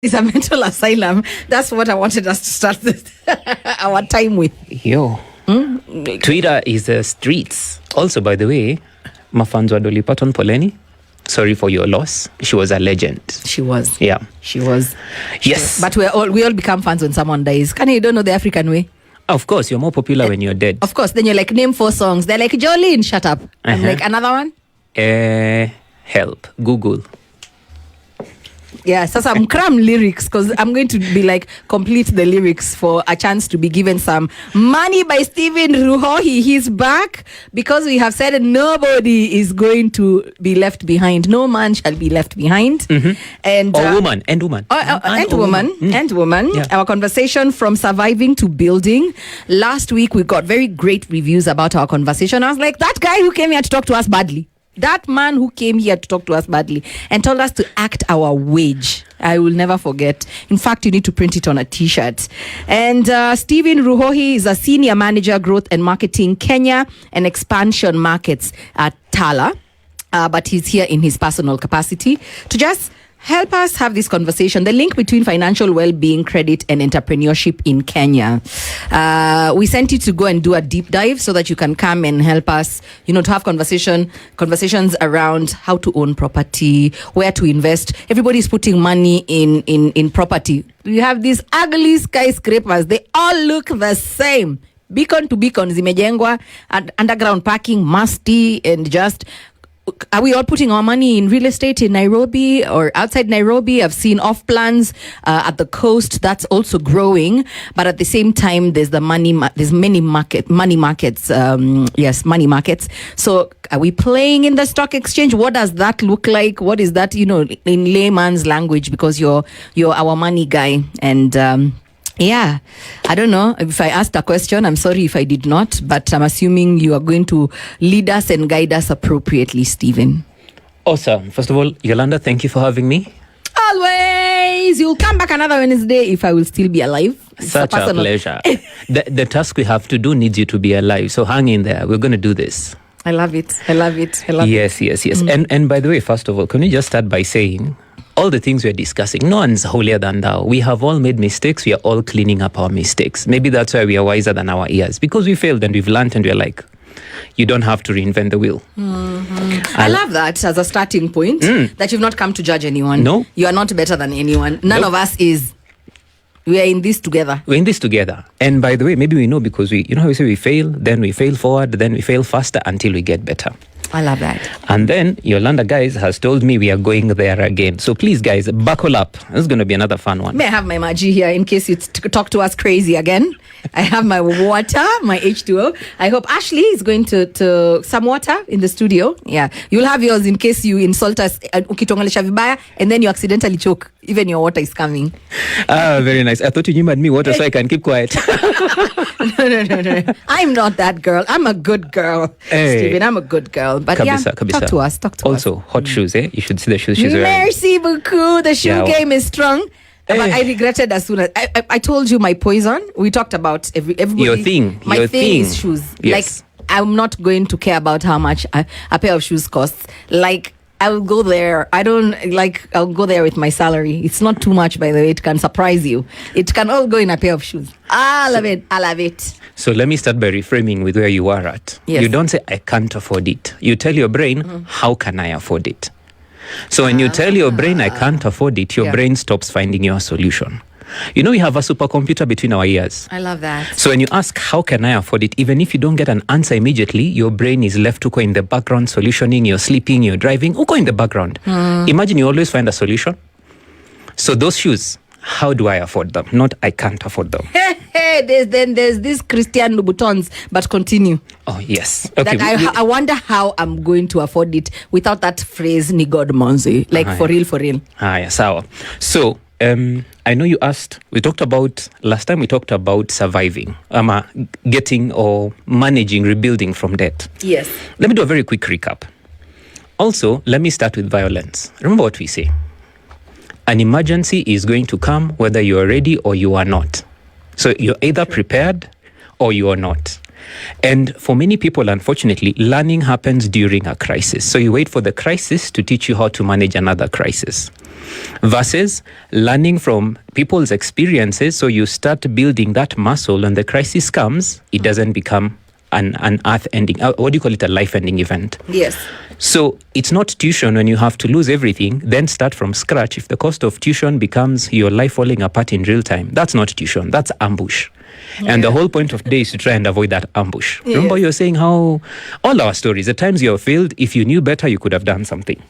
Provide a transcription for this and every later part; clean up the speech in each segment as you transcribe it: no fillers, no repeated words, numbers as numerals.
It's a mental asylum. That's what I wanted us to start our time with. Yo. Twitter is the streets. Also, by the way, mafans wa Dolly Parton poleni. Sorry for your loss. She was a legend. She was. Yeah. She was. Yes. But we all become fans when someone dies. You don't know the African way? Of course, you're more popular when you're dead. Of course. Then you're like, name 4 songs. They're like, Jolene, shut up. I'm like, another one? Help. Google. Yeah, so some cram lyrics, because I'm going to be like, complete the lyrics for a chance to be given some money by Stephen Ruhohi. He's back because we have said nobody is going to be left behind. No man shall be left behind. And woman. Yeah. Our conversation from surviving to building. Last week, we got very great reviews about our conversation. I was like, that guy who came here to talk to us badly. That man who came here to talk to us badly and told us to act our wage. I will never forget. In fact, you need to print it on a t-shirt. And Stephen Ruhohi is a senior manager, growth and marketing, Kenya and expansion markets at Tala. But he's here in his personal capacity to just help us have this conversation. The link between financial well-being, credit, and entrepreneurship in Kenya. We sent you to go and do a deep dive so that you can come and help us, to have conversations around how to own property, where to invest. Everybody's putting money in property. We have these ugly skyscrapers. They all look the same. Beacon to beacon, zimejengwa, underground parking, musty, and just... Are we all putting our money in real estate in Nairobi or outside Nairobi? I've seen off plans at the coast that's also growing, but at the same time, there's the money markets. Money markets. So, are we playing in the stock exchange? What does that look like? What is that? In layman's language, because you're our money guy and. Yeah, I don't know if I asked a question. I'm sorry if I did not, but I'm assuming you are going to lead us and guide us appropriately, Stephen. Awesome. First of all, Yolanda, thank you for having me. Always. You'll come back another Wednesday if I will still be alive. It's Such a pleasure. The task we have to do needs you to be alive. So hang in there. We're going to do this. I love it. Yes. And by the way, first of all, can you just start by saying... all the things we're discussing, no one's holier than thou. We have all made mistakes. We are all cleaning up our mistakes. Maybe that's why we are wiser than our ears, because we failed and we've learned and we're like, you don't have to reinvent the wheel. I love that as a starting point, that you've not come to judge anyone. No. You are not better than anyone. None of us is. We are in this together. We're in this together. And by the way, maybe we know because we say we fail, then we fail forward, then we fail faster until we get better. I love that. And then Yolanda, guys, has told me we are going there again. So please, guys, buckle up. This is going to be another fun one. May I have my Maji here in case you talk to us crazy again? I have my water, my H2O. I hope Ashley is going to some water in the studio. Yeah. You'll have yours in case you insult us, ukitongalisha vibaya, and then you accidentally choke. Even your water is coming. Very nice. I thought you knew me water so I can keep quiet. No. I'm not that girl. I'm a good girl. Hey. Stephen, I'm a good girl. But Kabisa. talk to us. Also, hot shoes, eh? You should see the shoes she's wearing. Merci beaucoup. The shoe game is strong. But I regretted as soon as I told you my poison. We talked about everybody. Your thing. My thing is shoes. Yes. Like, I'm not going to care about how much a pair of shoes costs. Like, I will go there. I'll go there with my salary. It's not too much, by the way. It can surprise you. It can all go in a pair of shoes. I love it. So let me start by reframing with where you are at. Yes. You don't say, I can't afford it. You tell your brain, how can I afford it? So when you tell your brain, I can't afford it, your brain stops finding your solution. We have a supercomputer between our ears. I love that. So when you ask, how can I afford it? Even if you don't get an answer immediately, your brain is left to go in the background solutioning. You're sleeping, you're driving, go in the background. Imagine you always find a solution. So those shoes, how do I afford them? Not I can't afford them. There's these Christian Louboutins, but continue. Oh, yes. Okay. I wonder how I'm going to afford it without that phrase, ni God Monzi. Like, for real. Yes, sour. So, I know you asked, last time we talked about surviving, getting or managing, rebuilding from debt. Yes. Let me do a very quick recap. Also, let me start with violence. Remember what we say. An emergency is going to come whether you are ready or you are not. So you're either prepared or you are not. And for many people, unfortunately, learning happens during a crisis. So you wait for the crisis to teach you how to manage another crisis. Versus learning from people's experiences, so you start building that muscle, and the crisis comes, it doesn't become an earth-ending, what do you call it, a life-ending event. Yes. So it's not tuition when you have to lose everything, then start from scratch. If the cost of tuition becomes your life falling apart in real time, that's not tuition, that's ambush. And the whole point of the day is to try and avoid that ambush. Yes. Remember, you're saying how all our stories, the times you have failed, if you knew better, you could have done something.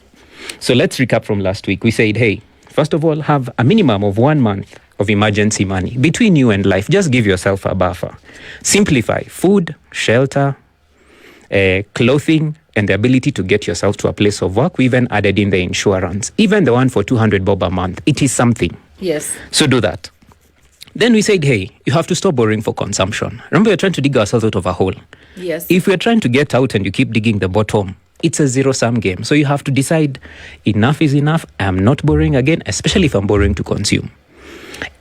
So let's recap from last week. We said, hey, first of all, have a minimum of 1 month of emergency money between you and life. Just give yourself a buffer. Simplify: food, shelter, clothing, and the ability to get yourself to a place of work. We even added in the insurance, even the one for 200 bob a month. It is something. Yes. So do that. Then we said, hey, you have to stop borrowing for consumption. Remember, we're trying to dig ourselves out of a hole. Yes. If we're trying to get out and you keep digging the bottom, it's a zero-sum game. So you have to decide, enough is enough. I'm not borrowing again, especially if I'm borrowing to consume.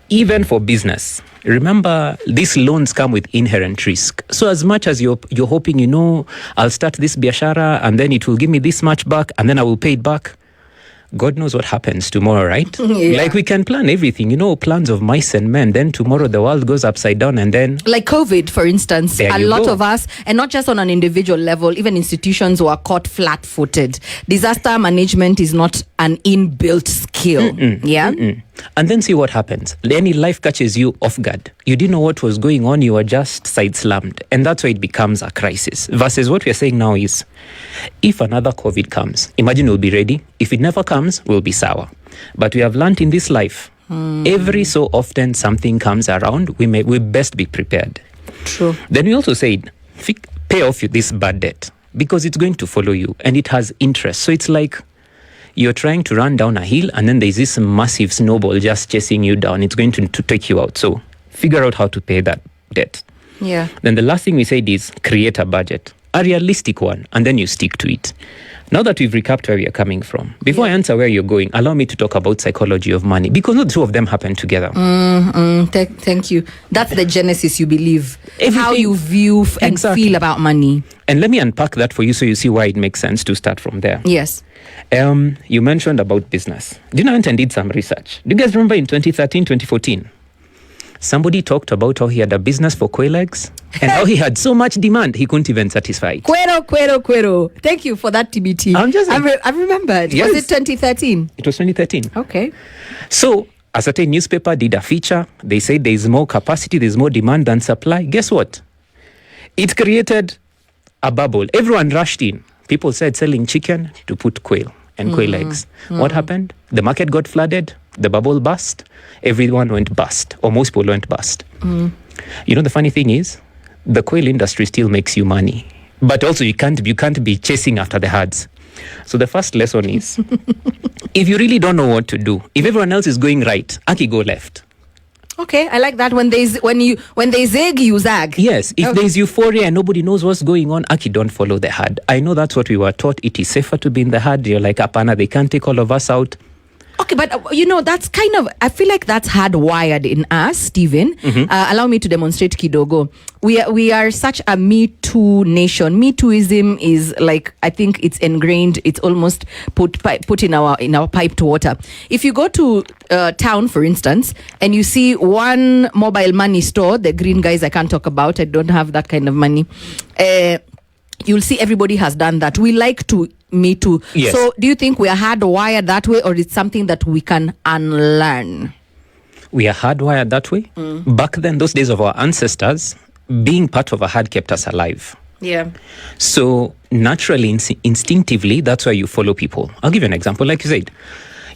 Even for business, remember, these loans come with inherent risk. So as much as you're hoping, I'll start this biashara and then it will give me this much back and then I will pay it back, God knows what happens tomorrow, right? Yeah. Like, we can plan everything, plans of mice and men. Then tomorrow the world goes upside down, and then... Like COVID, for instance, There a you lot go. of us, and not just on an individual level, even institutions were caught flat-footed. Disaster management is not an inbuilt skill. Yeah? And then see what happens. Any life catches you off guard. You didn't know what was going on. You were just side-slammed. And that's why it becomes a crisis. Versus what we're saying now is, if another COVID comes, imagine we'll be ready. If it never comes, we'll be sour. But we have learned in this life, every so often something comes around, we best be prepared. True. Then we also said, pay off this bad debt, because it's going to follow you and it has interest. So it's like you're trying to run down a hill and then there's this massive snowball just chasing you down. It's going to take you out. So figure out how to pay that debt. Yeah. Then the last thing we said is create a budget, a realistic one, and then you stick to it. Now that we've recapped where we are coming from, before I answer where you're going, allow me to talk about psychology of money, because not the two of them happen together. Thank you. That's the genesis, you believe. How Everything- you view and Exactly. feel about money. And let me unpack that for you so you see why it makes sense to start from there. Yes. You mentioned about business. Do you know, I went and did some research. Do you guys remember in 2013, 2014? Somebody talked about how he had a business for quail eggs and how he had so much demand he couldn't even satisfy it. Quero. Thank you for that TBT. I've remembered. Yes. Was it 2013? It was 2013. Okay. So a certain newspaper did a feature. They said there's more capacity, there's more demand than supply. Guess what? It created a bubble. Everyone rushed in. People said selling chicken to put quail and quail eggs. What happened? The market got flooded. The bubble burst. Everyone went bust, or most people went bust. You know, the funny thing is, the quail industry still makes you money, but also you can't be chasing after the herds. So the first lesson is, if you really don't know what to do, if everyone else is going right, Aki, go left. Okay, I like that. When they zag, you zag. Yes, if Okay. there's euphoria and nobody knows what's going on, Aki, don't follow the herd. I know that's what we were taught. It is safer to be in the herd. You're like, Apana, they can't take all of us out. Okay, but that's kind of, I feel like that's hardwired in us, Stephen. Allow me to demonstrate kidogo. We are such a Me Too nation. Me Tooism is like, I think it's ingrained. It's almost put in our piped water. If you go to town, for instance, and you see one mobile money store, the green guys I can't talk about. I don't have that kind of money. You'll see everybody has done that. We like to Me Too. Yes. So do you think we are hardwired that way, or it's something that we can unlearn? We are hardwired that way. Back then, those days of our ancestors, being part of a herd kept us alive. Yeah. So naturally, instinctively, that's why you follow people. I'll give you an example. Like you said,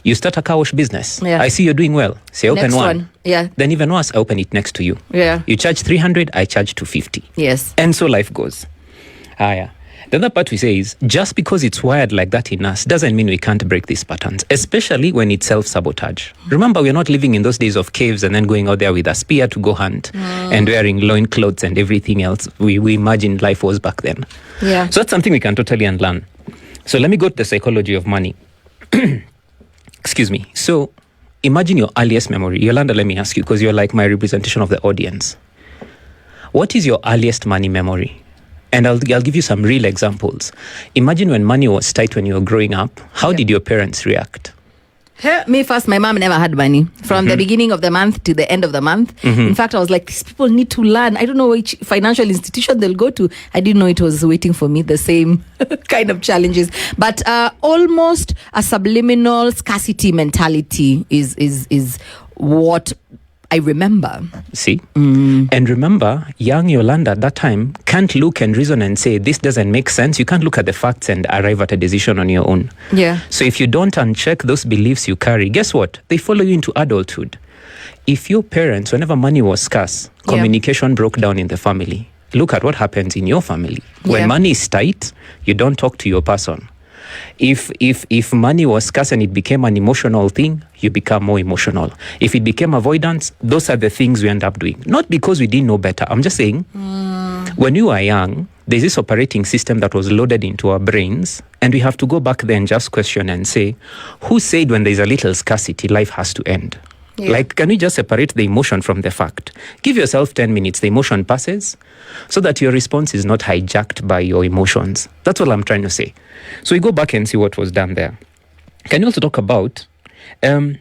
you start a car wash business. Yeah. I see you're doing well. Say open Next one. one. Yeah. Then even worse, I open it next to you. Yeah. You charge 300, I charge 250. Yes. And so life goes. Yeah. The other part we say is, just because it's wired like that in us doesn't mean we can't break these patterns, especially when it's self-sabotage. Remember, we're not living in those days of caves and then going out there with a spear to go hunt and wearing loincloths and everything else we imagined life was back then. Yeah. So that's something we can totally unlearn. So let me go to the psychology of money. Excuse me. So imagine your earliest memory. Yolanda, let me ask you, because you're like my representation of the audience. What is your earliest money memory? And I'll give you some real examples. Imagine when money was tight when you were growing up. How did your parents react? Me first, my mom never had money from the beginning of the month to the end of the month. In fact, I was like, these people need to learn. I don't know which financial institution they'll go to. I didn't know it was waiting for me, the same kind of challenges. But almost a subliminal scarcity mentality is what I remember. See? And remember, young Yolanda at that time can't look and reason and say, this doesn't make sense. You can't look at the facts and arrive at a decision on your own. Yeah. So if you don't uncheck those beliefs you carry, guess what? They follow you into adulthood. If your parents, whenever money was scarce, communication broke down in the family. Look at what happens in your family. When money is tight, you don't talk to your person. If money was scarce and it became an emotional thing, you become more emotional. If it became avoidance, those are the things we end up doing. Not because we didn't know better. I'm just saying, when you are young, there's this operating system that was loaded into our brains, and we have to go back there and just question and say, who said when there's a little scarcity, life has to end? Yeah. Like, can we just separate the emotion from the fact? Give yourself 10 minutes, the emotion passes, so that your response is not hijacked by your emotions. That's all I'm trying to say. So we go back and see what was done there. Can you also talk about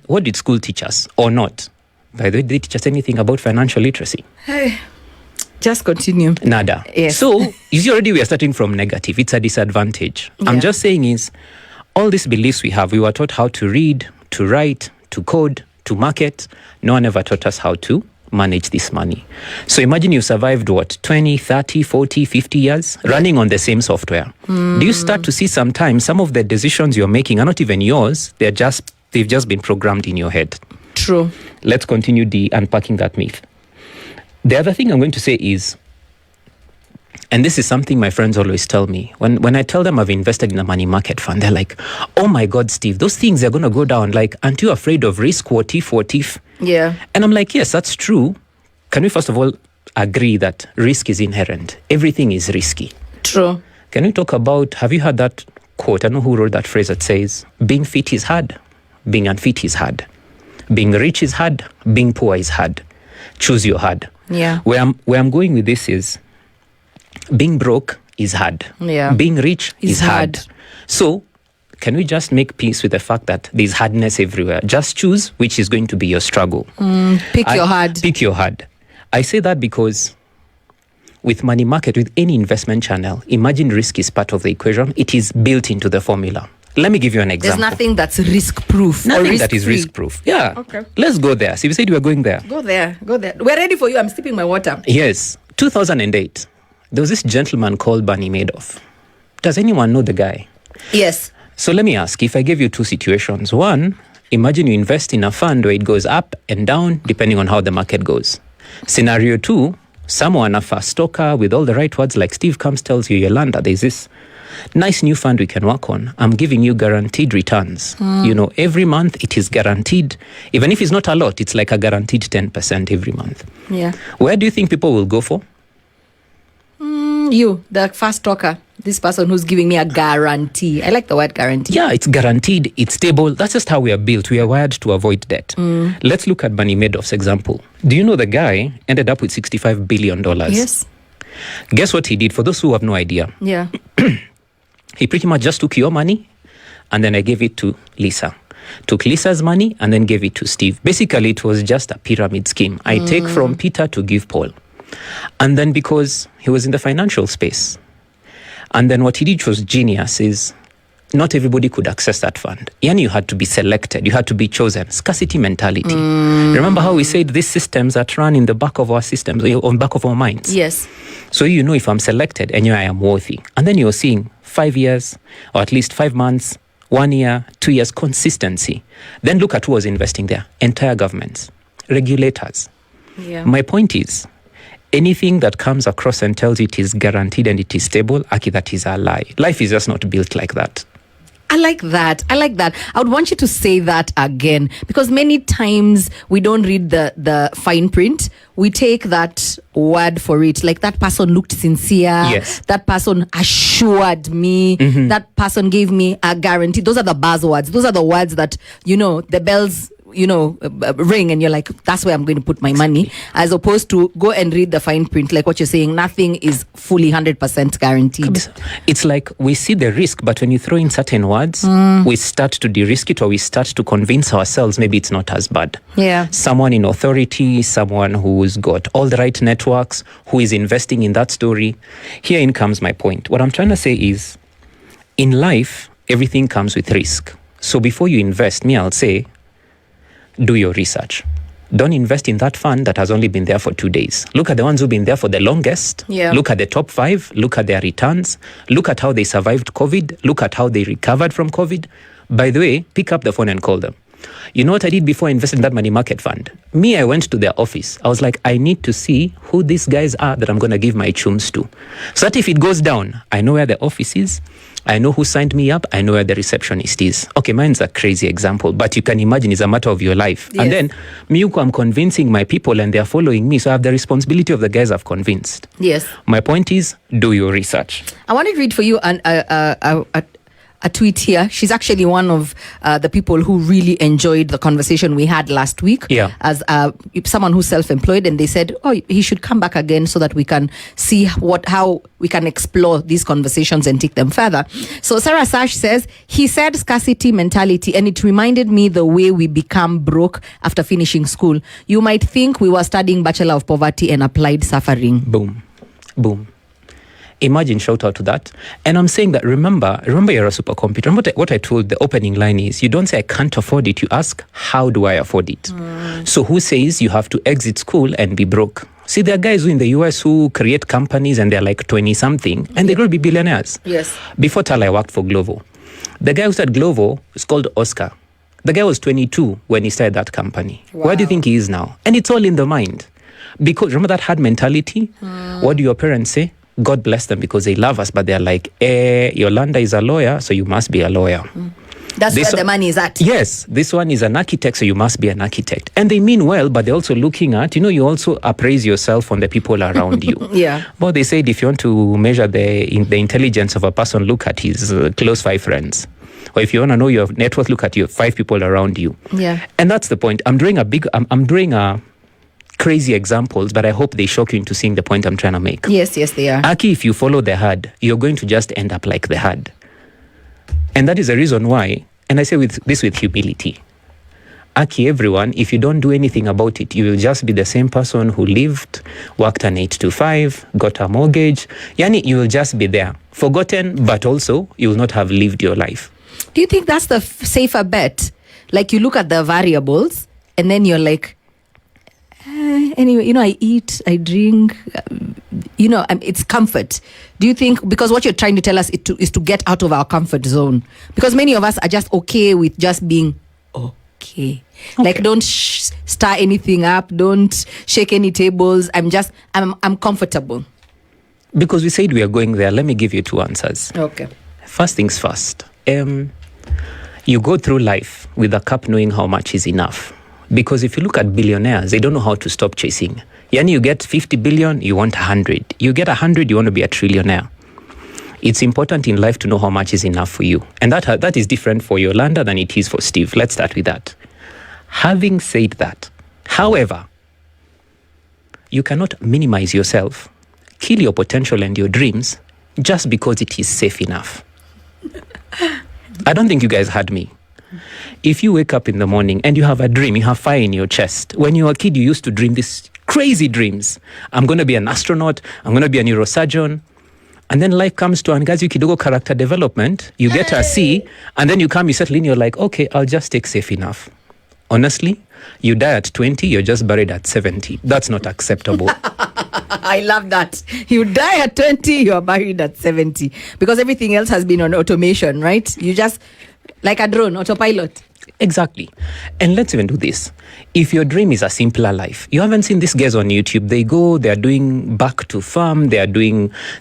what did school teach us or not? By the way, did they teach us anything about financial literacy? Hey, just continue. Nada. Yes. So, you see already we are starting from negative. It's a disadvantage. Yeah. I'm just saying is, all these beliefs we have, we were taught how to read, to write, to code, to market. No one ever taught us how to manage this money. So imagine you survived 20, 30, 40, 50 years running on the same software. Do you start to see sometimes some of the decisions you're making are not even yours, they've just been programmed in your head? True. Let's continue unpacking that myth. The other thing I'm going to say is, and this is something my friends always tell me, when I tell them I've invested in a money market fund, they're like, oh my God, Steve, those things are going to go down. Like, aren't you afraid of risk? What if? Yeah. And I'm like, yes, that's true. Can we first of all agree that risk is inherent? Everything is risky. True. Can we talk about, have you heard that quote? I don't know who wrote that phrase that says, being fit is hard, being unfit is hard. Being rich is hard, being poor is hard. Choose your hard. Yeah. Where I'm going with this is, being broke is hard. Yeah. Being rich is hard. So, can we just make peace with the fact that there's hardness everywhere? Just choose which is going to be your struggle. Pick your hard. Pick your hard. I say that because with money market, with any investment channel, imagine risk is part of the equation. It is built into the formula. Let me give you an example. There's nothing that's risk-proof. Nothing that is risk-proof. Yeah. Okay. Let's go there. So you said you were going there. Go there. We're ready for you. I'm sipping my water. Yes. 2008. There was this gentleman called Bernie Madoff. Does anyone know the guy? Yes. So let me ask, if I give you two situations. One, imagine you invest in a fund where it goes up and down depending on how the market goes. Scenario two, someone, a fast stocker with all the right words like Steve comes, tells you, Yolanda, there's this nice new fund we can work on. I'm giving you guaranteed returns. You know, every month it is guaranteed. Even if it's not a lot, it's like a guaranteed 10% every month. Yeah. Where do you think people will go for? You, the fast talker, this person who's giving me a guarantee. I like the word guarantee. Yeah, it's guaranteed, it's stable. That's just how we are built. We are wired to avoid debt. Let's look at Bernie Madoff's example. Do you know the guy ended up with $65 billion? Yes. Guess what he did? For those who have no idea. Yeah. He pretty much just took your money and then I gave it to Lisa. Took Lisa's money and then gave it to Steve. Basically, it was just a pyramid scheme. I take from Peter to give Paul. And then because he was in the financial space, and then what he did was genius is not everybody could access that fund. Yani, you had to be selected, you had to be chosen. Scarcity mentality. Remember how we said these systems that run in the back of our systems, on back of our minds? Yes. So you know if I'm selected and I am worthy. And then you're seeing 5 years, or at least 5 months, 1 year, 2 years, consistency. Then look at who was investing there. Entire governments, regulators. Yeah. My point is, anything that comes across and tells you it is guaranteed and it is stable, Aki, that is a lie. Life is just not built like that. I like that. I would want you to say that again, because many times we don't read the fine print. We take that word for it. Like, that person looked sincere. Yes. That person assured me. That person gave me a guarantee. Those are the buzzwords. Those are the words that, you know, the bells ring and you're like, that's where I'm going to put my money, as opposed to go and read the fine print, like what you're saying. Nothing is fully 100% guaranteed. It's like we see the risk, but when you throw in certain words, we start to de-risk it, or we start to convince ourselves maybe it's not as bad. Yeah. Someone in authority, someone who's got all the right networks, who is investing in that story. Herein comes my point. What I'm trying to say is, in life, everything comes with risk. So before you invest, I'll say, do your research. Don't invest in that fund that has only been there for 2 days. Look at the ones who've been there for the longest. Yeah. Look at the top 5. Look at their returns. Look at how they survived COVID. Look at how they recovered from COVID. By the way, pick up the phone and call them. You know what I did before I invested in that money market fund? I went to their office. I was like, I need to see who these guys are that I'm going to give my chums to. So that if it goes down, I know where the office is. I know who signed me up. I know where the receptionist is. Okay, mine's a crazy example, but you can imagine it's a matter of your life. Yes. And then, I'm convincing my people and they're following me. So I have the responsibility of the guys I've convinced. Yes. My point is, do your research. I want to read for you a tweet here. She's actually one of the people who really enjoyed the conversation we had last week. Yeah. As someone who's self-employed, and they said, he should come back again so that we can see how we can explore these conversations and take them further. So Sarah Sash says, he said scarcity mentality, and it reminded me the way we become broke after finishing school. You might think we were studying Bachelor of Poverty and Applied Suffering. Boom. Boom. Imagine, shout out to that. And I'm saying that, remember you're a supercomputer. Remember what I told, the opening line is, you don't say I can't afford it. You ask, how do I afford it? So who says you have to exit school and be broke? See, there are guys who in the US who create companies and they're like 20 something and they're going to be billionaires. Yes. Before Tal, I worked for Glovo. The guy who started Glovo is called Oscar. The guy was 22 when he started that company. Wow. Where do you think he is now? And it's all in the mind. Because remember that hard mentality? What do your parents say? God bless them because they love us, but they're like, Yolanda is a lawyer, so you must be a lawyer. That's where the money is at. Yes, this one is an architect, so you must be an architect. And they mean well, but they're also looking at, you also appraise yourself on the people around you. Yeah. But they said if you want to measure the intelligence of a person, look at his close 5 friends. Or if you want to know your net worth, look at your 5 people around you. Yeah. And that's the point. I'm doing a crazy examples, but I hope they shock you into seeing the point I'm trying to make. Yes, they are. Aki, if you follow the herd, you're going to just end up like the herd. And that is the reason why, and I say with humility, Aki, everyone, if you don't do anything about it, you will just be the same person who lived, worked an 8 to 5, got a mortgage. Yani, you will just be there, forgotten, but also you will not have lived your life. Do you think that's the safer bet? Like you look at the variables and then you're like, anyway, I eat, I drink, it's comfort. Do you think, because what you're trying to tell us is to get out of our comfort zone? Because many of us are just okay with just being okay. Like don't stir anything up, don't shake any tables. I'm comfortable. Because we said we are going there, let me give you 2 answers. Okay. First things first. You go through life with a cup knowing how much is enough. Because if you look at billionaires, they don't know how to stop chasing. Yani, you get 50 billion, you want 100. You get 100, you want to be a trillionaire. It's important in life to know how much is enough for you. And that is different for Yolanda than it is for Steve. Let's start with that. Having said that, however, you cannot minimize yourself, kill your potential and your dreams just because it is safe enough. I don't think you guys heard me. If you wake up in the morning and you have a dream, you have fire in your chest. When you were a kid, you used to dream these crazy dreams. I'm going to be an astronaut. I'm going to be a neurosurgeon. And then life comes to and guys, you kidogo character development. You get a C, and then you settle in. You're like, okay, I'll just take safe enough. Honestly, you die at 20, you're just buried at 70. That's not acceptable. I love that. You die at 20, you're buried at 70. Because everything else has been on automation, right? You just... like a drone, autopilot. Exactly. And let's even do this. If your dream is a simpler life, you haven't seen these guys on YouTube. They're doing back to farm.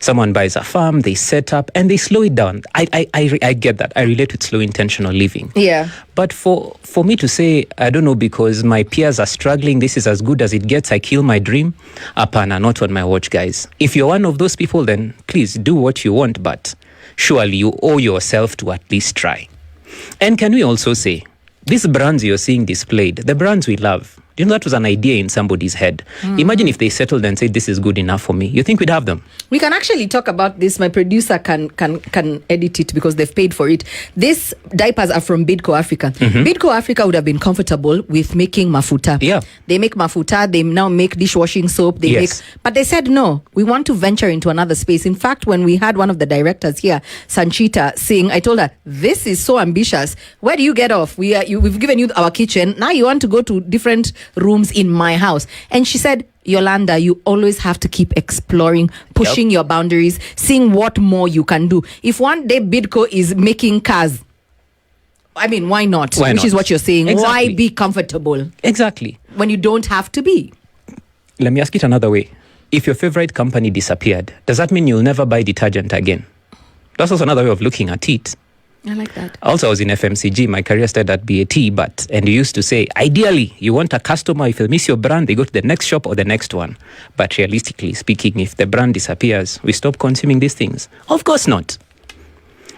Someone buys a farm, they set up and they slow it down. I get that. I relate with slow intentional living. Yeah. But for me to say, I don't know, because my peers are struggling, this is as good as it gets, I kill my dream. Apana, not on my watch, guys. If you're one of those people, then please do what you want, but surely you owe yourself to at least try. And can we also say, These brands you're seeing displayed, the brands we love, you know, that was an idea in somebody's head. Imagine if they settled and said, this is good enough for me. You think we'd have them? We can actually talk about this. My producer can edit it because they've paid for it. These diapers are from Bidco Africa. Bidco Africa would have been comfortable with making mafuta. Yeah. They make mafuta. They now make dishwashing soap. But they said, no, we want to venture into another space. In fact, when we had one of the directors here, Sanchita, sing, I told her, this is so ambitious. Where do you get off? We've given you our kitchen. Now you want to go to different rooms in my house. And she said, Yolanda, you always have to keep exploring, pushing your boundaries, seeing what more you can do. If one day Bidco is making cars, I mean, why not? Which is what you're saying. Exactly. Why be comfortable? Exactly. When you don't have to be. Let me ask it another way. If your favorite company disappeared, does that mean you'll never buy detergent again? That's also another way of looking at it. I like that. Also, I was in FMCG. My career started at BAT, and you used to say, ideally, you want a customer, if they miss your brand, they go to the next shop or the next one. But realistically speaking, if the brand disappears, we stop consuming these things? Of course not.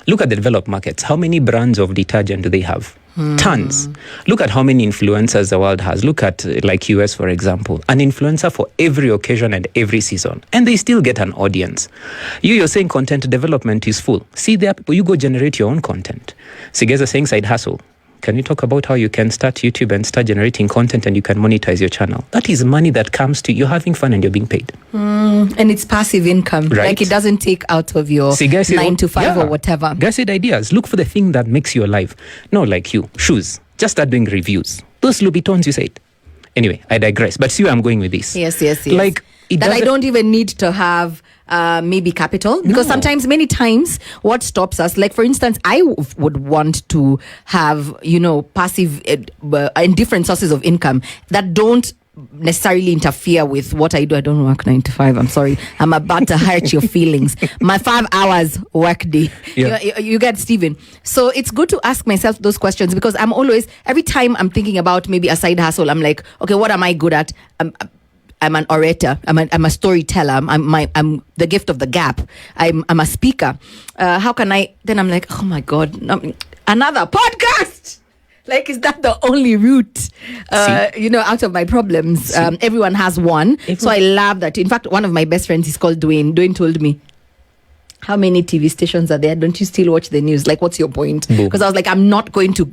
Look at the developed markets. How many brands of detergent do they have? Tons. Look at how many influencers the world has. Look at like US, for example. An influencer for every occasion and every season. And they still get an audience. You're saying content development is full. See, there are people, you go generate your own content. See, guys are saying side hustle. Can you talk about how you can start YouTube and start generating content and you can monetize your channel? That is money that comes to you. You're having fun and you're being paid. And it's passive income. Right. Like it doesn't take out of your 9 to 5 or whatever. Guys said ideas. Look for the thing that makes you alive. No, like you. Shoes. Just start doing reviews. Those Louboutins you said. Anyway, I digress. But see where I'm going with this. Yes. Like that I don't even need to have maybe capital, because sometimes, many times, what stops us, like for instance, I would want to have, passive and different sources of income that don't necessarily interfere with what I do. I don't work 9 to 5. I'm sorry. I'm about to hurt your feelings. My 5 hours work day. Yeah. You get, Stephen. So it's good to ask myself those questions, because I'm always, every time I'm thinking about maybe a side hustle, I'm like, okay, what am I good at? I'm an orator. I'm a storyteller. I'm the gift of the gap. I'm a speaker. How can I? Then I'm like, oh my God, another podcast. Like, is that the only route, out of my problems? Everyone has one. So I love that. In fact, one of my best friends is called Dwayne. Dwayne told me, how many TV stations are there? Don't you still watch the news? Like, what's your point? Because I was like, I'm not going to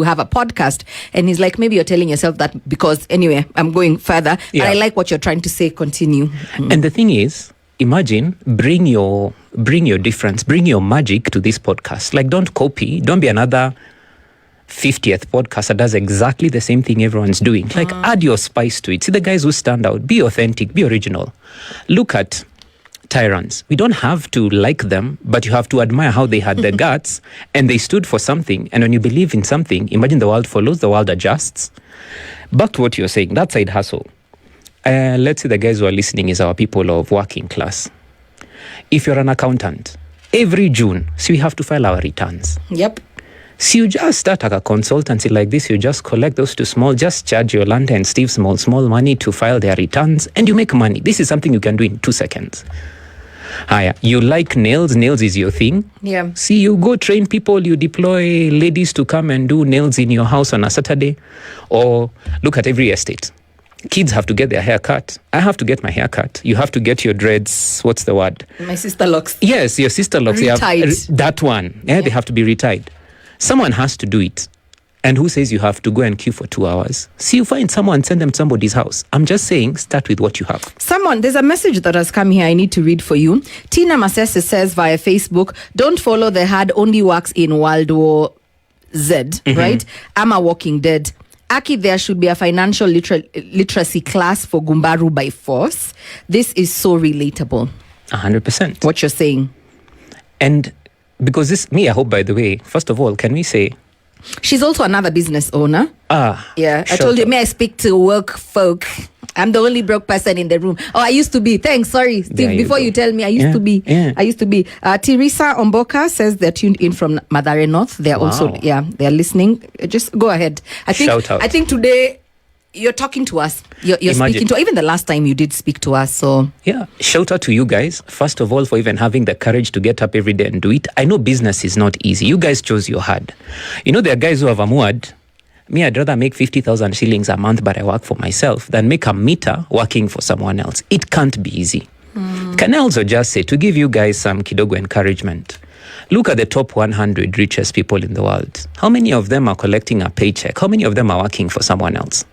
have a podcast. And he's like, maybe you're telling yourself that because, anyway, I'm going further. But I like what you're trying to say. Continue. And the thing is, imagine, bring your difference, bring your magic to this podcast. Like, don't copy. Don't be another 50th podcast that does exactly the same thing everyone's doing. Like, add your spice to it. See the guys who stand out. Be authentic. Be original. Look at tyrants. We don't have to like them, but you have to admire how they had the guts and they stood for something. And when you believe in something, imagine the world follows, the world adjusts. Back to what you're saying, that side hustle. Let's say the guys who are listening is our people of working class. If you're an accountant, every June, so we have to file our returns. Yep. So you just start like a consultancy like this, you just collect those two small, just charge Yolanda and Steve small money to file their returns and you make money. This is something you can do in 2 seconds. You like nails is your thing. Yeah. See, you go train people, you deploy ladies to come and do nails in your house on a Saturday. Or look at every estate. Kids have to get their hair cut. I have to get my hair cut. You have to get your dreads. What's the word? My sister locks. Yes, your sister locks. Retied. That one. Yeah, they have to be retied. Someone has to do it. And who says you have to go and queue for 2 hours? See, you find someone, send them to somebody's house. I'm just saying, start with what you have. There's a message that has come here I need to read for you. Tina Masese says via Facebook, don't follow the hard, only works in World War Z, right? I'm a walking dead. Aki, there should be a financial literacy class for Gumbaru by force. This is so relatable. 100%. What you're saying. And because I hope, by the way, first of all, can we say, she's also another business owner. Yeah. I told you, may I speak to work folk? I'm the only broke person in the room. Oh, I used to be. Thanks. Sorry, Steve. Before you tell me, I used to be. Yeah. I used to be. Teresa Omboka says they're tuned in from Madare North. They're also, they're listening. Just go ahead. Shout out. I think today you're talking to us. You're Imagine. speaking to, even the last time you did speak to us. So Yeah, shout out to you guys, first of all, for even having the courage to get up every day and do it. I know business is not easy. You guys chose your hard. You know, there are guys who have amuad. Me, I'd rather make 50,000 shillings a month, but I work for myself, than make a meter working for someone else. It can't be easy. Can I also just say, to give you guys some kidogo encouragement, look at the top 100 richest people in the world. How many of them are collecting a paycheck? How many of them are working for someone else?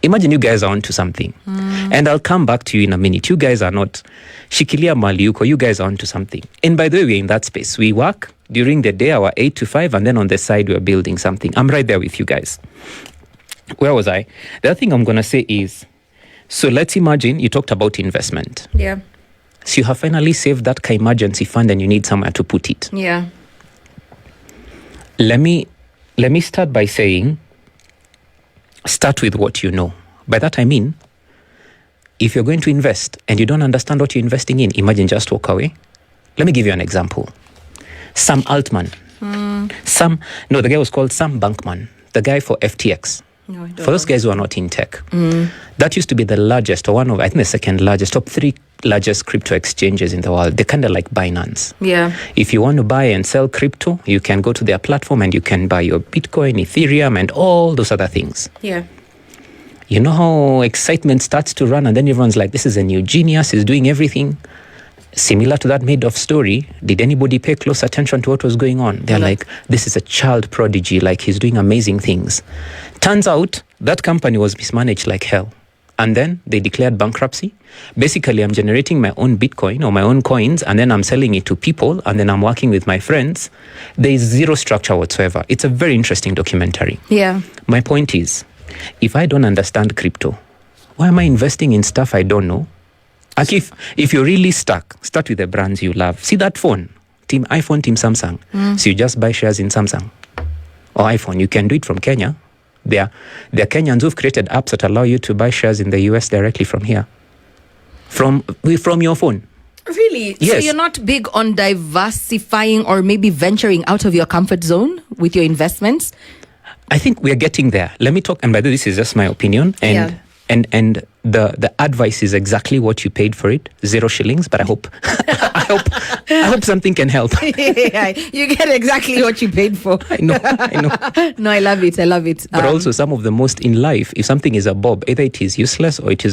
Imagine you guys are onto something. And I'll come back to you in a minute. You guys are not shikilia maliuko. You guys are onto something. And by the way, we're in that space. We work during the day, our 8 to 5, and then on the side, we're building something. I'm right there with you guys. Where was I? The other thing I'm going to say is, so let's imagine you talked about investment. yeah. So you have finally saved that emergency fund and you need somewhere to put it. Yeah. Let me start by saying, start with what you know. By that I mean, if you're going to invest and you don't understand what you're investing in, imagine just walk away. Let me give you an example. Sam Altman. The guy was called Sam Bankman, the guy for FTX. No, I don't For those know. guys who are not in tech, that used to be the largest, or one of, I think the second largest, top 3 largest crypto exchanges in the world. They're kind of like Binance. Yeah. If you want to buy and sell crypto, you can go to their platform and you can buy your Bitcoin, Ethereum, and all those other things. Yeah. You know how excitement starts to run and then everyone's like, this is a new genius, he's doing everything. Similar to that Madoff story, did anybody pay close attention to what was going on? They're No. like, this is a child prodigy, like he's doing amazing things. Turns out that company was mismanaged like hell. And then they declared bankruptcy. Basically, I'm generating my own Bitcoin or my own coins, and then I'm selling it to people, and then I'm working with my friends. There is zero structure whatsoever. It's a very interesting documentary. Yeah. My point is, if I don't understand crypto, why am I investing in stuff I don't know? Like if you're really stuck, start with the brands you love. See that phone, Team iPhone, Team Samsung. So you just buy shares in Samsung or iPhone. You can do it from Kenya. There are Kenyans who've created apps that allow you to buy shares in the US directly from here, from your phone. Really? So Yes. you're not big on diversifying or maybe venturing out of your comfort zone with your investments? I think we're getting there. Let me talk, and by the way, this is just my opinion. And and the advice is exactly what you paid for it, 0 shillings. But I hope I hope something can help. Yeah, you get exactly what you paid for. I know. No, I love it. But also some of the most in life, if something is a bob, either it is useless or it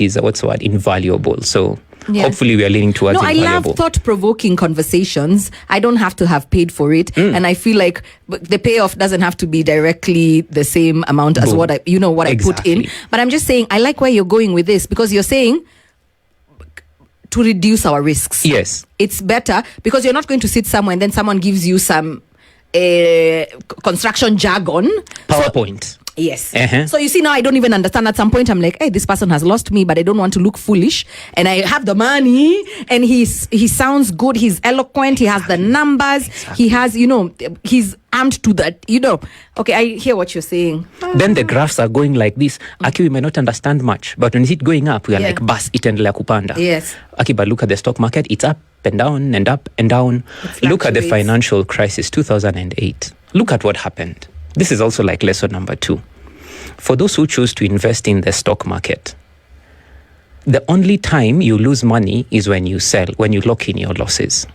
is what's the word, invaluable. So Yeah. hopefully we are leaning towards No, I invaluable. love thought-provoking conversations. I don't have to have paid for it, and I feel like the payoff doesn't have to be directly the same amount as Boom. what I put in. Exactly. But I'm just saying, I like where you're going with this, because you're saying to reduce our risks. Yes. It's better because you're not going to sit somewhere and then someone gives you some construction jargon. PowerPoint. Yes. Uh-huh. So you see, now I don't even understand. At some point, I'm like, hey, this person has lost me, but I don't want to look foolish. And I have the money, and he sounds good. He's eloquent. He has the numbers. He has, he's armed to that. Okay, I hear what you're saying. Then the graphs are going like this. Aki, we may not understand much, but when you see it going up, we are like, bas, itaendelea kupanda. Yes. Aki, but look at the stock market. It's up and down and up and down. Look at the fluctuates. financial crisis, 2008. Look at what happened. This is also like lesson number 2. For those who choose to invest in the stock market, the only time you lose money is when you sell, when you lock in your losses.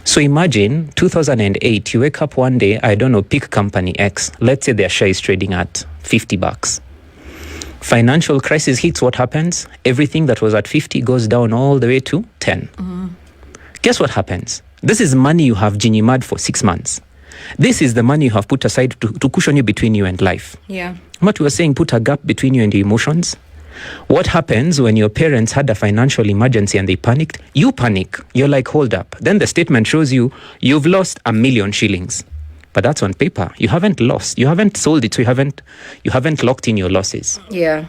So imagine 2008, you wake up one day, I don't know, pick company X. Let's say their share is trading at $50. Financial crisis hits, what happens? Everything that was at 50 goes down all the way to 10. Guess what happens? This is money you have mad for 6 months. This is the money you have put aside to cushion you between you and life. Yeah. What we were saying, put a gap between you and your emotions. What happens when your parents had a financial emergency and they panicked? You panic. You're like, hold up. Then the statement shows you've lost 1 million shillings. But that's on paper. You haven't lost. You haven't sold it, so you haven't locked in your losses. Yeah.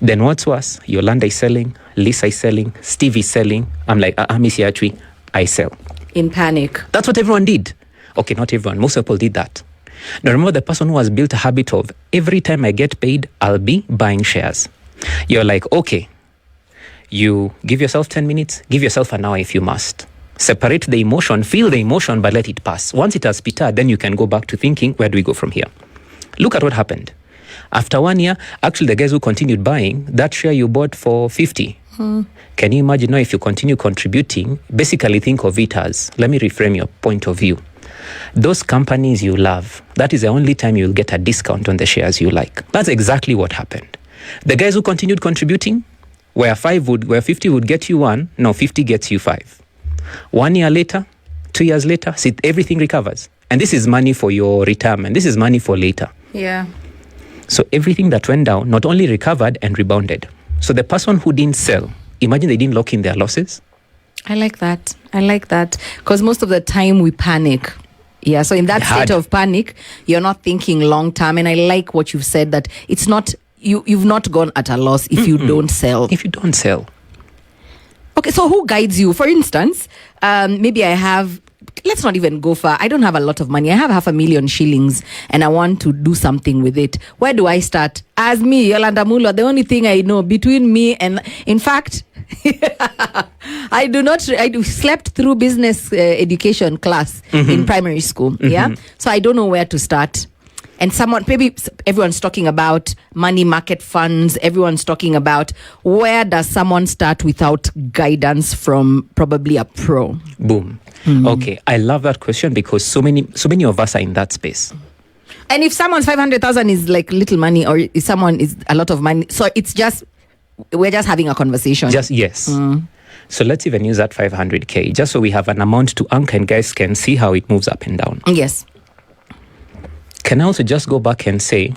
Then what's worse? Yolanda is selling, Lisa is selling, Steve is selling. I'm like, Miss Yatri, I sell. In panic. That's what everyone did. Okay, not everyone. Most people did that. Now remember, the person who has built a habit of every time I get paid, I'll be buying shares. You're like, okay, you give yourself 10 minutes, give yourself an hour if you must. Separate the emotion, feel the emotion, but let it pass. Once it has petered, then you can go back to thinking, where do we go from here? Look at what happened. After 1 year, actually the guys who continued buying, that share you bought for 50. Can you imagine now if you continue contributing? Basically think of it as, let me reframe your point of view. Those companies you love, that is the only time you'll get a discount on the shares you like. That's exactly what happened. The guys who continued contributing, where 50 would get you 1, now 50 gets you 5. 1 year later, 2 years later, see, everything recovers. And this is money for your retirement. This is money for later. Yeah. So everything that went down not only recovered and rebounded. So the person who didn't sell, imagine they didn't lock in their losses. I like that. Because most of the time we panic. Yeah. So in that state of panic, you're not thinking long term. And I like what you've said, that it's not, you've not gone at a loss if you don't sell. If you don't sell. Okay. So who guides you? For instance, maybe I have, let's not even go far. I don't have a lot of money. I have 500,000 shillings and I want to do something with it. Where do I start? As me, Yolanda Mulo, the only thing I know between me and, in fact, I slept through business education class in primary school. Yeah. So I don't know where to start. And maybe everyone's talking about money market funds. Everyone's talking about, where does someone start without guidance from probably a pro? Boom. Okay. I love that question because so many of us are in that space. And if someone's 500,000 is like little money, or if someone is a lot of money, so it's just, we're just having a conversation. Yes. So let's even use that 500K, just so we have an amount to anchor and guys can see how it moves up and down. Yes. Can I also just go back and say,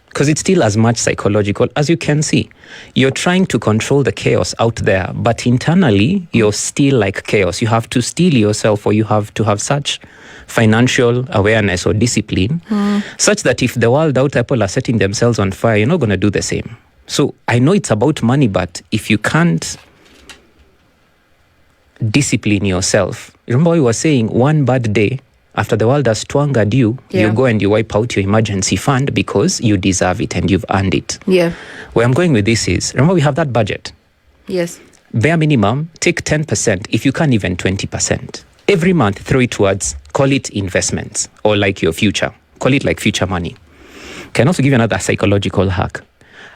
because it's still as much psychological as you can see, you're trying to control the chaos out there, but internally you're still like chaos. You have to steel yourself, or you have to have such financial awareness or discipline such that if the world out there people are setting themselves on fire, you're not going to do the same. So I know it's about money, but if you can't discipline yourself, remember we were saying one bad day after the world has twangered you, you go and you wipe out your emergency fund because you deserve it and you've earned it. Yeah. Where I'm going with this is, remember we have that budget. Yes. Bare minimum, take 10%, if you can even 20%. Every month, throw it towards, call it investments, or like your future. Call it like future money. Can also give you another psychological hack.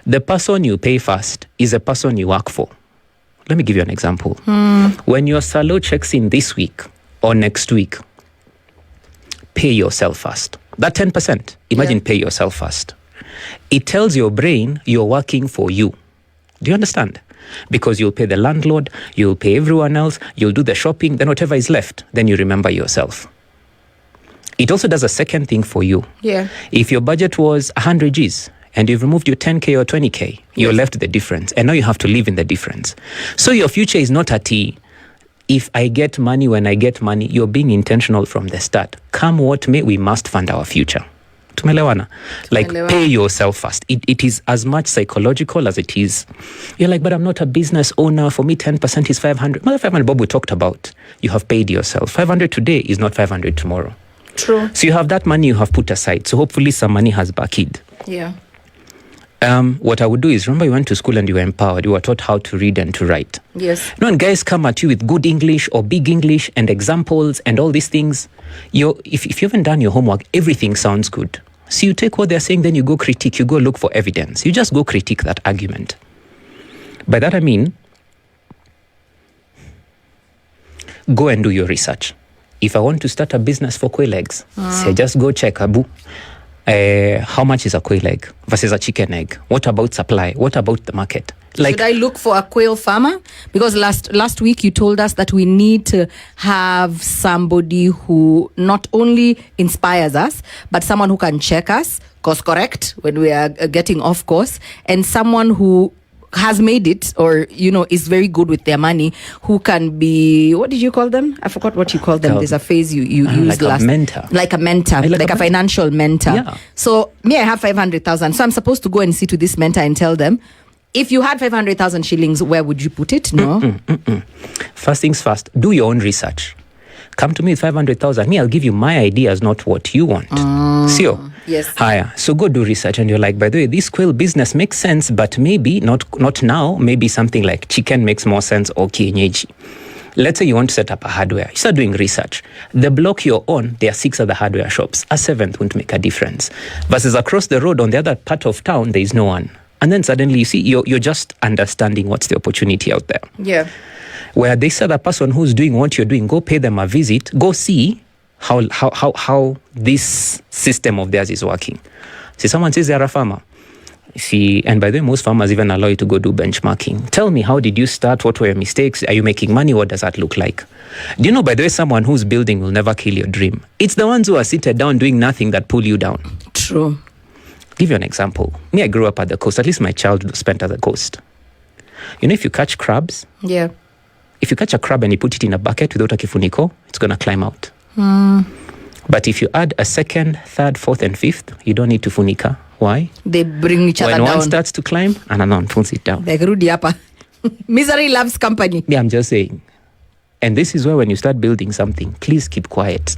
The person you pay first is a person you work for. Let me give you an example. When your salary checks in this week or next week, pay yourself first. That 10%, imagine pay yourself first. It tells your brain you're working for you. Do you understand? Because you'll pay the landlord, you'll pay everyone else, you'll do the shopping, then whatever is left, then you remember yourself. It also does a second thing for you. Yeah. If your budget was 100 Gs and you've removed your 10K or 20K, you're left with the difference. And now you have to live in the difference. So your future is not a T. If I get money when I get money, you're being intentional from the start. Come what may, we must fund our future. Tumelewana. Like, pay yourself first. It is as much psychological as it is. You're like, but I'm not a business owner. For me, 10% is 500. Well, 500 Bob we talked about. You have paid yourself. 500 today is not 500 tomorrow. True. So you have that money you have put aside. So hopefully some money has backed. Yeah. What I would do is, remember you went to school and you were empowered. You were taught how to read and to write. Yes. When guys come at you with good English or big English and examples and all these things, if you haven't done your homework, everything sounds good. So you take what they're saying, then you go critique, you go look for evidence. You just go critique that argument. By that I mean, go and do your research. If I want to start a business for quail eggs, say just go check, Abu. How much is a quail egg versus a chicken egg? What about supply? What about the market? Like, should I look for a quail farmer? Because last week you told us that we need to have somebody who not only inspires us, but someone who can check us, course correct when we are getting off course, and someone who has made it, or is very good with their money, who can be, what did you call them? I forgot what you called them. There's a phrase you used like a mentor. Like a mentor, like a financial mentor. Yeah. So me, I have 500,000. So I'm supposed to go and sit to this mentor and tell them, if you had 500,000 shillings, where would you put it? No. First things first, do your own research. Come to me with 500,000. Me, I'll give you my ideas, not what you want. Sio? Yes. Higher. So go do research, and you're like, by the way, this quail business makes sense, but maybe not now. Maybe something like chicken makes more sense, or kienyeji. Let's say you want to set up a hardware. You start doing research. The block you're on, there are 6 other hardware shops. A 7th won't make a difference. Versus across the road on the other part of town, there is no one. And then suddenly you see, you're just understanding what's the opportunity out there. Yeah. Where this other person who's doing what you're doing, go pay them a visit, go see how this system of theirs is working. See, someone says they're a farmer. See, and by the way, most farmers even allow you to go do benchmarking. Tell me, how did you start? What were your mistakes? Are you making money? What does that look like? Do you know, by the way, someone who's building will never kill your dream. It's the ones who are seated down doing nothing that pull you down. True. Give you an example. Me, I grew up at the coast. At least my childhood was spent at the coast. You know, if you catch crabs, Yeah. if you catch a crab and you put it in a bucket without a kifuniko, it's going to climb out. But if you add a 2nd, 3rd, 4th, and 5th, you don't need to funika. Why? They bring each other When down. one starts to climb, another one pulls it down. Like Rudy Apa. Misery loves company. Yeah, I'm just saying. And this is where when you start building something, please keep quiet.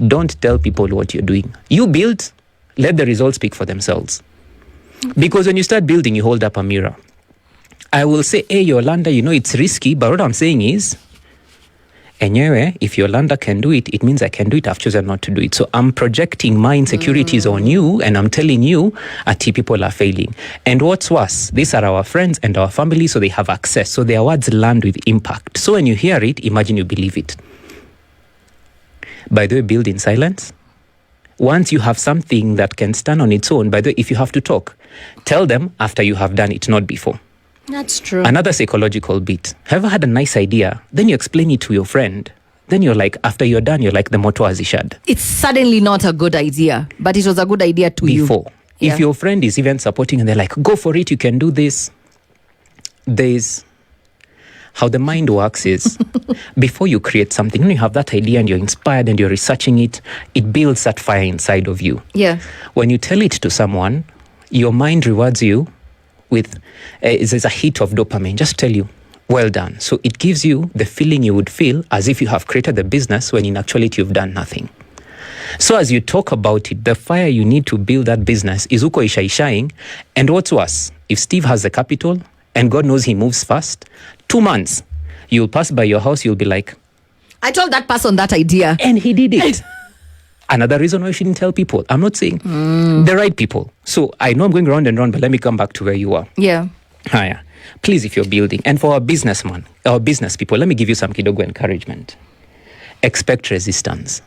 Don't tell people what you're doing. You build, let the results speak for themselves. Because when you start building, you hold up a mirror. I will say, hey, Yolanda, you know it's risky, but what I'm saying is, anyway, if Yolanda can do it, it means I can do it. I've chosen not to do it. So I'm projecting my insecurities on you, and I'm telling you, people are failing. And what's worse, these are our friends and our family, so they have access. So their words land with impact. So when you hear it, imagine you believe it. By the way, build in silence. Once you have something that can stand on its own, by the way, if you have to talk, tell them after you have done it, not before. That's true. Another psychological bit. Have you ever had a nice idea? Then you explain it to your friend. Then you're like, after you're done, you're like the moto azishad. It's suddenly not a good idea, but it was a good idea to Before. you. If your friend is even supporting and they're like, go for it, you can do this. There's how the mind works is before you create something, when you have that idea and you're inspired and you're researching it, it builds that fire inside of you. Yeah. When you tell it to someone, your mind rewards you with there's a hit of dopamine. Just tell you, well done. So it gives you the feeling you would feel as if you have created the business when in actuality you've done nothing. So as you talk about it, the fire you need to build that business is uko ishaishaing. And what's worse, if Steve has the capital and God knows he moves fast, 2 months, you'll pass by your house, you'll be like, I told that person that idea. and he did it. Another reason why you shouldn't tell people. I'm not saying the right people. So I know I'm going round and round, but let me come back to where you are. Yeah. Haya. Please, if you're building, and for our businessman, our business people, let me give you some kidogo encouragement. Expect resistance.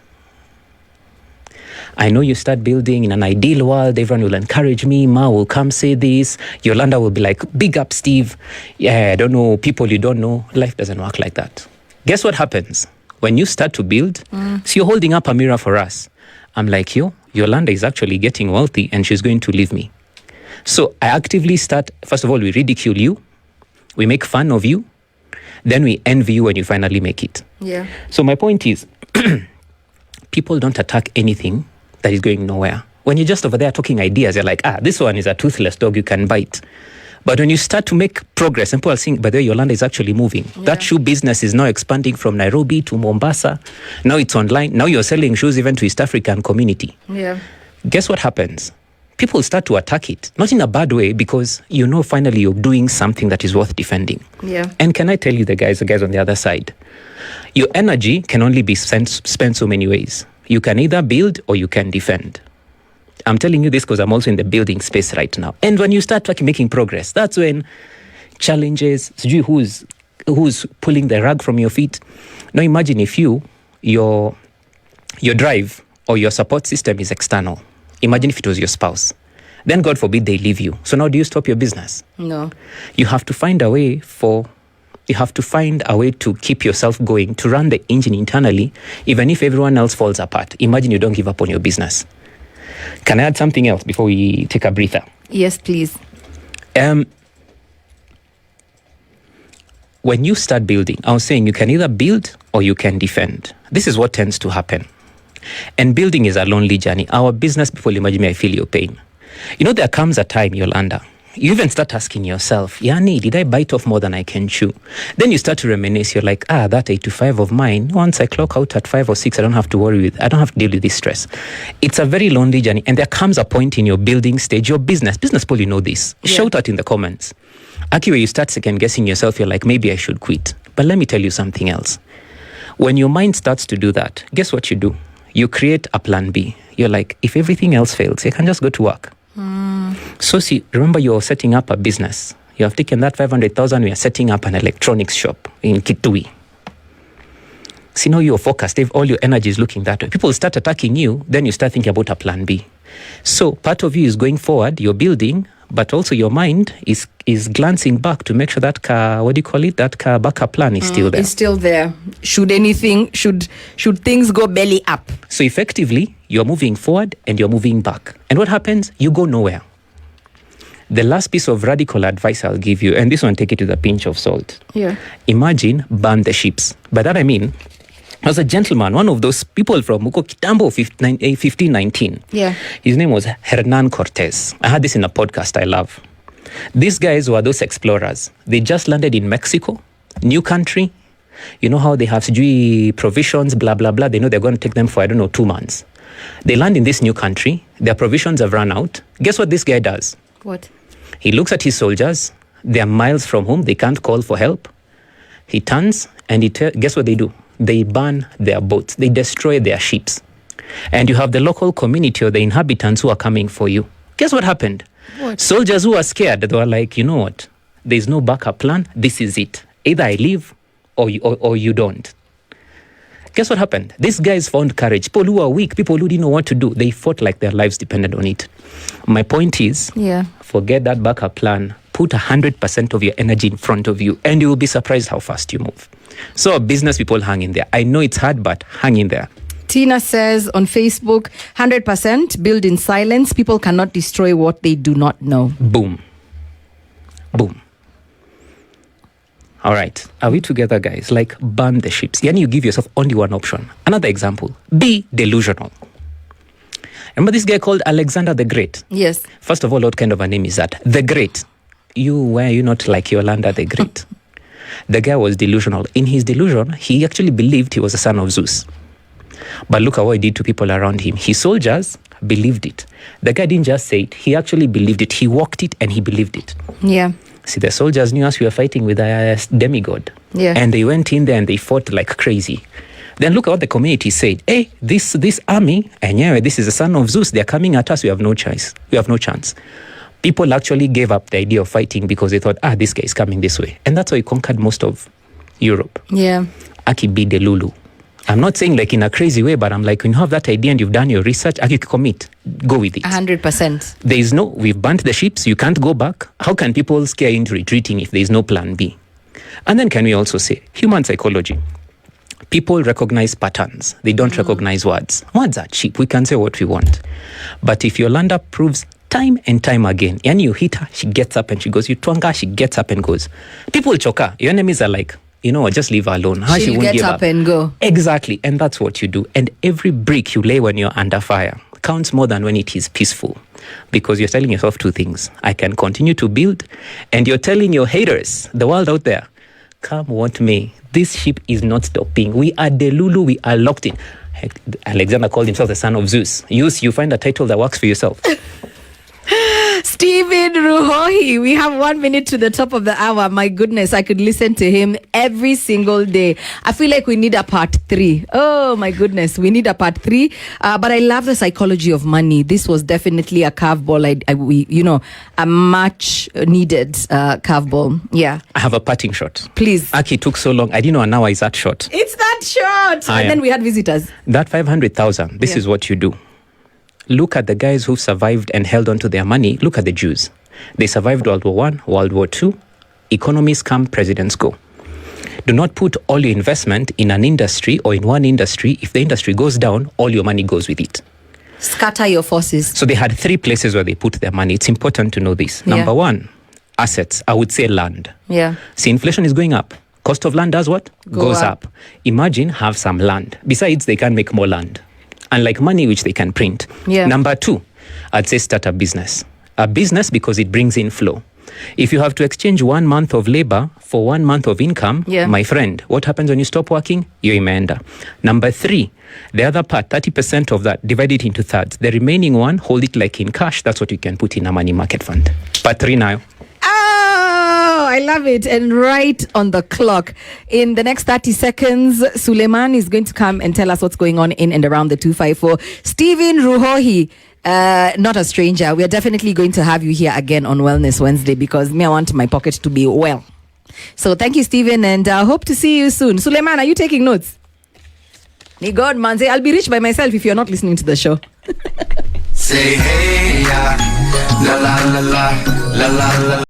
I know you start building in an ideal world, everyone will encourage me, Ma will come say this, Yolanda will be like, big up, Steve. Yeah, I don't know, people you don't know. Life doesn't work like that. Guess what happens? When you start to build, so you're holding up a mirror for us. I'm like, Yolanda is actually getting wealthy and she's going to leave me. So I actively start, first of all, we ridicule you. We make fun of you. Then we envy you when you finally make it. Yeah. So my point is, people don't attack anything that is going nowhere. When you're just over there talking ideas, you're like, this one is a toothless dog you can bite. But when you start to make progress, and people are saying, by the way, Yolanda is actually moving. Yeah. That shoe business is now expanding from Nairobi to Mombasa. Now it's online. Now you're selling shoes even to East African community. Yeah. Guess what happens? People start to attack it. Not in a bad way, because you know finally you're doing something that is worth defending. Yeah. And can I tell you, the guys on the other side, your energy can only be spent so many ways. You can either build or you can defend. I'm telling you this because I'm also in the building space right now. And when you start making progress, that's when challenges, who's pulling the rug from your feet. Now imagine if your drive or your support system is external. Imagine if it was your spouse. Then God forbid they leave you. So now do you stop your business? No. You have to find a way to keep yourself going, to run the engine internally, even if everyone else falls apart. Imagine you don't give up on your business. Can I add something else before we take a breather? Yes, please. When you start building, I was saying you can either build or you can defend. This is what tends to happen. And building is a lonely journey. Our business people, imagine me, I feel your pain. You know, there comes a time, Yolanda, you even start asking yourself, Yani, did I bite off more than I can chew? Then you start to reminisce. You're like, that 8 to 5 of mine, once I clock out at 5 or 6, I don't have to deal with this stress. It's a very lonely journey. And there comes a point in your building stage, your business people, you know this. Yeah. Shout out in the comments. Aki, where you start second guessing yourself, you're like, maybe I should quit. But let me tell you something else. When your mind starts to do that, guess what you do? You create a plan B. You're like, if everything else fails, you can just go to work. So see, remember you're setting up a business. You have taken that 500,000, we are setting up an electronics shop in Kitui. See, now you're focused. If all your energy is looking that way, people start attacking you, then you start thinking about a plan B. So part of you is going forward, you're building, but also your mind is glancing back to make sure that that backup plan is still there. It's still there. Should things go belly up? So effectively, you're moving forward and you're moving back. And what happens? You go nowhere. The last piece of radical advice I'll give you, and this one, take it with a pinch of salt. Yeah. Imagine burn the ships. By that I mean, as a gentleman, one of those people from Muko Kitambo, 1519. Yeah. His name was Hernan Cortez. I had this in a podcast I love. These guys were those explorers. They just landed in Mexico, new country. You know how they have provisions, blah, blah, blah. They know they're going to take them for, 2 months. They land in this new country. Their provisions have run out. Guess what this guy does? What? He looks at his soldiers. They're miles from home. They can't call for help. He turns and guess what they do? They burn their boats. They destroy their ships. And you have the local community or the inhabitants who are coming for you. Guess what happened? What? Soldiers who are scared, they were like, you know what? There's no backup plan. This is it. Either I leave or you don't. Guess what happened? These guys found courage. People who are weak, people who didn't know what to do, they fought like their lives depended on it. My point is, forget that backup plan. Put 100% of your energy in front of you and you will be surprised how fast you move. So business people, hang in there. I know it's hard, but hang in there. Tina says on Facebook, 100% build in silence. People cannot destroy what they do not know. Boom. Boom. All right. Are we together, guys? Like, burn the ships. Yani, you give yourself only one option. Another example, be delusional. Remember this guy called Alexander the Great? Yes. First of all, what kind of a name is that? The Great. Why are you not like Yolanda the Great? The guy was delusional. In his delusion, he actually believed he was a son of Zeus. But look at what he did to people around him. His soldiers believed it. The guy didn't just say it. He actually believed it. He walked it and he believed it. Yeah. See, the soldiers knew us we were fighting with a demigod. Yeah. And they went in there and they fought like crazy. Then look at what the community said. Hey, this army, and yeah, this is the son of Zeus. They're coming at us. We have no choice. We have no chance. People actually gave up the idea of fighting because they thought, this guy is coming this way. And that's why he conquered most of Europe. Yeah. Aki be the Lulu. I'm not saying like in a crazy way, but I'm like, when you have that idea and you've done your research, Aki commit. Go with it. 100%. There is we've burnt the ships. You can't go back. How can people scare into retreating if there is no plan B? And then can we also say, human psychology. People recognize patterns. They don't recognize words. Words are cheap. We can say what we want. But if Yolanda proves time and time again, and you hit her, she gets up and she goes. You twanga, she gets up and goes. People choke her. Your enemies are like, just leave her alone. She won't get up and go. Exactly. And that's what you do. And every brick you lay when you're under fire counts more than when it is peaceful. Because you're telling yourself two things. I can continue to build. And you're telling your haters, the world out there, come what may. This ship is not stopping. We are Delulu. We are locked in. Alexander called himself the son of Zeus. You find a title that works for yourself. Stephen Ruhohi, we have 1 minute to the top of the hour. My goodness, I could listen to him every single day. I feel like we need a part 3. Oh my goodness, we need a part 3. But I love the psychology of money. This was definitely a curveball. A much needed curveball. Yeah. I have a parting shot. Please. Aki took so long. I didn't know an hour is that short. It's that short. And then we had visitors. That 500,000. This is what you do. Look at the guys who survived and held on to their money. Look at the Jews. They survived World War I, World War II. Economies come, presidents go. Do not put all your investment in an industry or in one industry. If the industry goes down, all your money goes with it. Scatter your forces. So they had 3 places where they put their money. It's important to know this. Yeah. Number 1, assets. I would say land. Yeah. See, inflation is going up. Cost of land does what? Goes up. Imagine have some land. Besides, they can make more land. Unlike money, which they can print. Yeah. Number 2, I'd say start a business. A business because it brings in flow. If you have to exchange 1 month of labor for 1 month of income, my friend, what happens when you stop working? You're imeenda. Number 3, the other part, 30% of that, divide it into thirds. The remaining one, hold it like in cash. That's what you can put in a money market fund. Part 3 now. I I love it. And right on the clock. In the next 30 seconds, Suleiman is going to come and tell us what's going on in and around the 254. Stephen Ruhohi, not a stranger. We are definitely going to have you here again on Wellness Wednesday because I want my pocket to be well. So thank you, Stephen, and hope to see you soon. Suleiman, are you taking notes? God, man, say I'll be rich by myself if you're not listening to the show. Say hey, yeah. La la la la la la la.